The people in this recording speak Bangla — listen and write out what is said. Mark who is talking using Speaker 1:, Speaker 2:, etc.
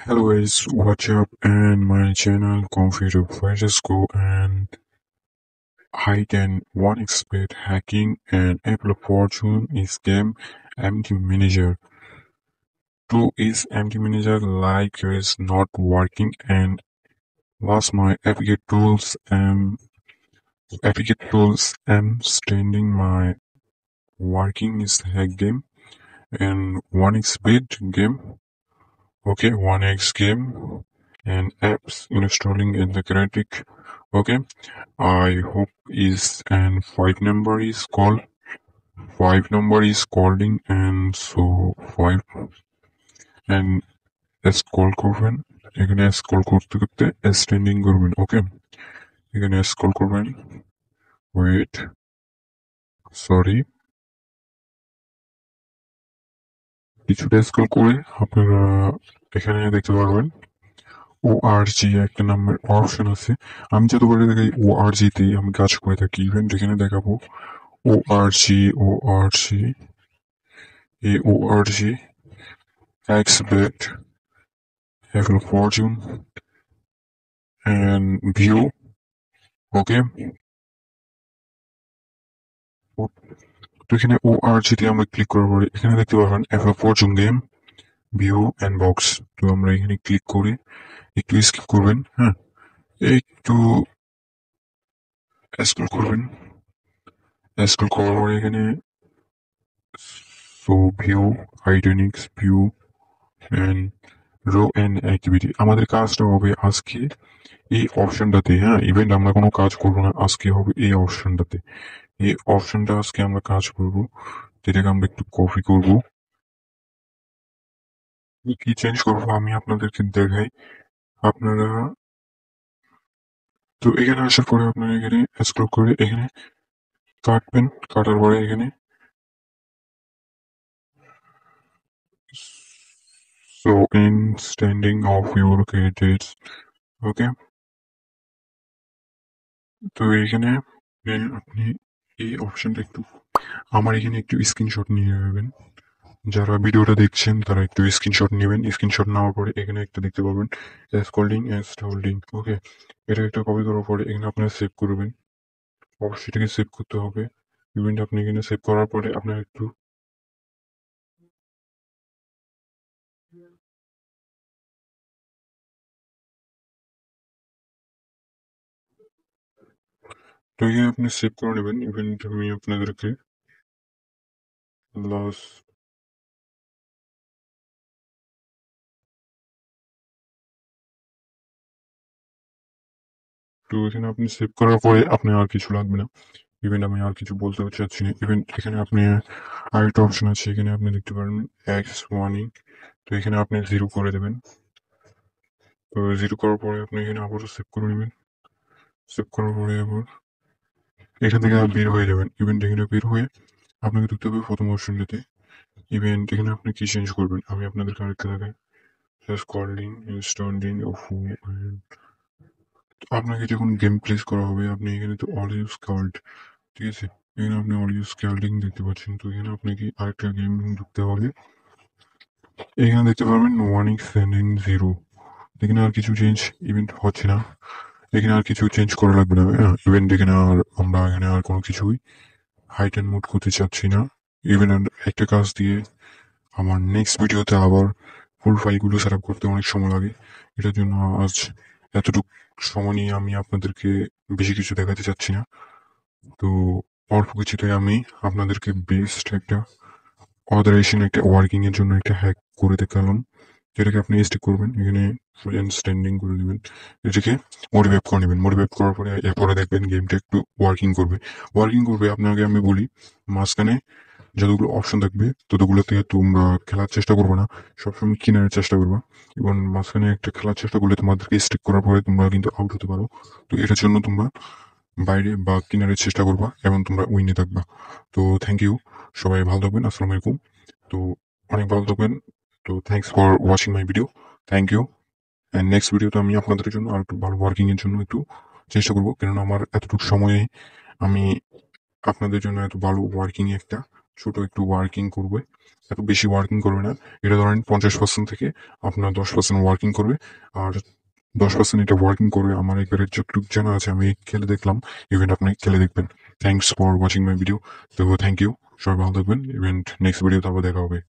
Speaker 1: Hello guys, what's up? And my channel Computer Virus Go and Hide and One Expert Hacking and Apple Fortune is game MD Manager. 2 is MD Manager like is not working and was my Epic Tools am standing my working is hack game and 1xBit game. Okay, 1x game and apps installing in the critic. Okay, I hope is and five number is calling and so five and scroll করবেন এখানে স্ক্রল করতে করতে স্ট্যান্ডিং করবেন ওকে এখানে স্ক্রল করবেন ওয়েট সরি কিছুটা স্ক্রল করে আপনারা এখানে দেখতে পারবেন ORG একটা নামের অপশন আছে আমি যতবার দেখাই ORG তে আমি কাজ করে থাকি ইভেন্ট এখানে দেখাবো ORG AORG XBet Apple Fortune and View ওকে তো এখানে ORG তে আমরা ক্লিক করার পরে এখানে দেখতে পাবেন Apple Fortune game view and box তো আমরা এখানে ক্লিক করে একটু স্কিপ করবেন হ্যাঁ একটু স্ক্রল করবেন স্ক্রল করার পরে এখানে so view hydronics view and row and activity আমাদের কাজটা হবে আজকে এই অপশনটাতে হ্যাঁ ইভেন্ট আমরা কোনো কাজ করবো না আজকে হবে এই অপশনটাতে এই অপশনটা আজকে আমরা কাজ করব যেটাকে আমরা একটু কপি করব কি চেঞ্জ করবো আমি আপনাদেরকে দেখাই আপনারা তো এখানে আসার পরে আপনারা এখানে স্ক্রল করে এখানে কাটবেন কাটার পরে এখানে so in standing of your credits okay তো এখানে আপনি এই অপশনটা একটু আমার এখানে একটু স্ক্রিনশট নিয়ে নেবেন যারা ভিডিওটা দেখছেন তারা একটু স্ক্রিনশট নেবেন স্ক্রিনশট নেওয়ার পরে এখানে একটা দেখতে পাবেন এস হোল্ডিং ওকে এটা একটা কপি করার পরে এখানে আপনারা সেভ করবেন অবশ্যই এটাকে সেভ করতে হবে ইভেন্ট আপনি এখানে সেভ করার পরে আপনার একটু তো এখানে আপনি সেভ করে নেবেন ইভেন্ট আমি আপনাদেরকে লাস্ট তো এখানে আপনি সেভ করার পরে আপনার আর কিছু লাগবে না ইভেন্ট আমি আর কিছু বলতে চাচ্ছি না ইভেন্ট এখানে আপনি আরেকটা অপশন আছে এখানে আপনি দেখতে পারেন এক্স ওয়ানিং তো এখানে আপনি 0 করে দেবেন তো 0 করার পরে আপনি এখানে আবারও সেভ করে নেবেন সেভ করার পরে আবার এখান থেকে বের হয়ে যাবেন ইভেন্ট এখানে বের হয়ে আপনাকে দেখতে হবে প্রথম অপশনটাতে ইভেন্ট এখানে আপনি কি চেঞ্জ করবেন আমি আপনাদেরকে আরেকটা দেখাই স্কলিং ইনস্টলিং আপনাকে যখন গেম প্লেস করা হবে আপনি এখানে তো অডিও স্কাল্ড ঠিক আছে এখানে আপনি অডিও স্ক্যাল্ডিং দেখতে পাচ্ছেন তো এখানে আপনাকে আরেকটা গেম ঢুকতে হবে এখানে দেখতে পারবেন ওয়ার্নিং সেন্ডিং 0 এখানে আর কিছু চেঞ্জ ইভেন্ট হচ্ছে না এখানে আর কিছু চেঞ্জ করা লাগবে না ইভেন্ট এখানে আর আমরা এখানে আর কোনো কিছুই হাইট অ্যান্ড মুড করতে চাচ্ছি না ইভেন্ট একটা কাজ দিয়ে আমার নেক্সট ভিডিওতে আবার ফুল ফাইলগুলো সেট আপ করতে অনেক সময় লাগে এটার জন্য আজ এতটুকু সময় নিয়ে আমি আপনাদেরকে বেশি কিছু দেখাতে চাচ্ছি না তো অল্প কিছুতে আমি আপনাদেরকে বেস্ট একটা অথরাইজেশন একটা ওয়ার্কিং এর জন্য একটা হ্যাক করে দেখালাম যেটাকে আপনি স্টিক করবেন এখানে ফুল এন্ড স্ট্যান্ডিং করে দেবেন এটাকে মোটিভেট করে নেবেন মোটিভেট করার পরে এরপরে দেখবেন গেমটা একটু ওয়ার্কিং করবে আপনাকে আমি বলি মাঝখানে যতগুলো অপশন থাকবে ততগুলোতে তোমরা খেলার চেষ্টা করবে না সবসময় কিনারের চেষ্টা করবা এবং মাঝখানে একটা খেলার চেষ্টা করলে তোমাদেরকে স্টিক করার পরে তোমরা কিন্তু আউট হতে পারো তো এটার জন্য তোমরা বাইরে বা কিনারের চেষ্টা করবা এবং তোমরা উইনে থাকবা তো থ্যাংক ইউ সবাই ভালো থাকবেন আসসালামু আলাইকুম তো অনেক ভালো থাকবেন তো thanks for watching my video thank you and next ভিডিওতে আমি আপনাদের জন্য আর একটু ভালো ওয়ার্কিং এর জন্য একটু চেষ্টা করবো কেননা আমার এতটুকু সময়ে আমি আপনাদের জন্য এত ভালো ওয়ার্কিং একটা ছোট একটু ওয়ার্কিং করবে, এত বেশি ওয়ার্কিং করবে না। এটা ধরেন 50% থেকে আপনার 10% ওয়ার্কিং করবে। আর 10% এটা ওয়ার্কিং করবে। আমার একবারে যতটুকু জানা আছে আমি খেলে দেখলাম, ইভেন্ট আপনি খেলে দেখবেন। Thanks for watching my video. তো থ্যাংক ইউ, সবাই ভালো থাকবেন। ইভেন্ট নেক্সট ভিডিওতে আবার দেখা হবে।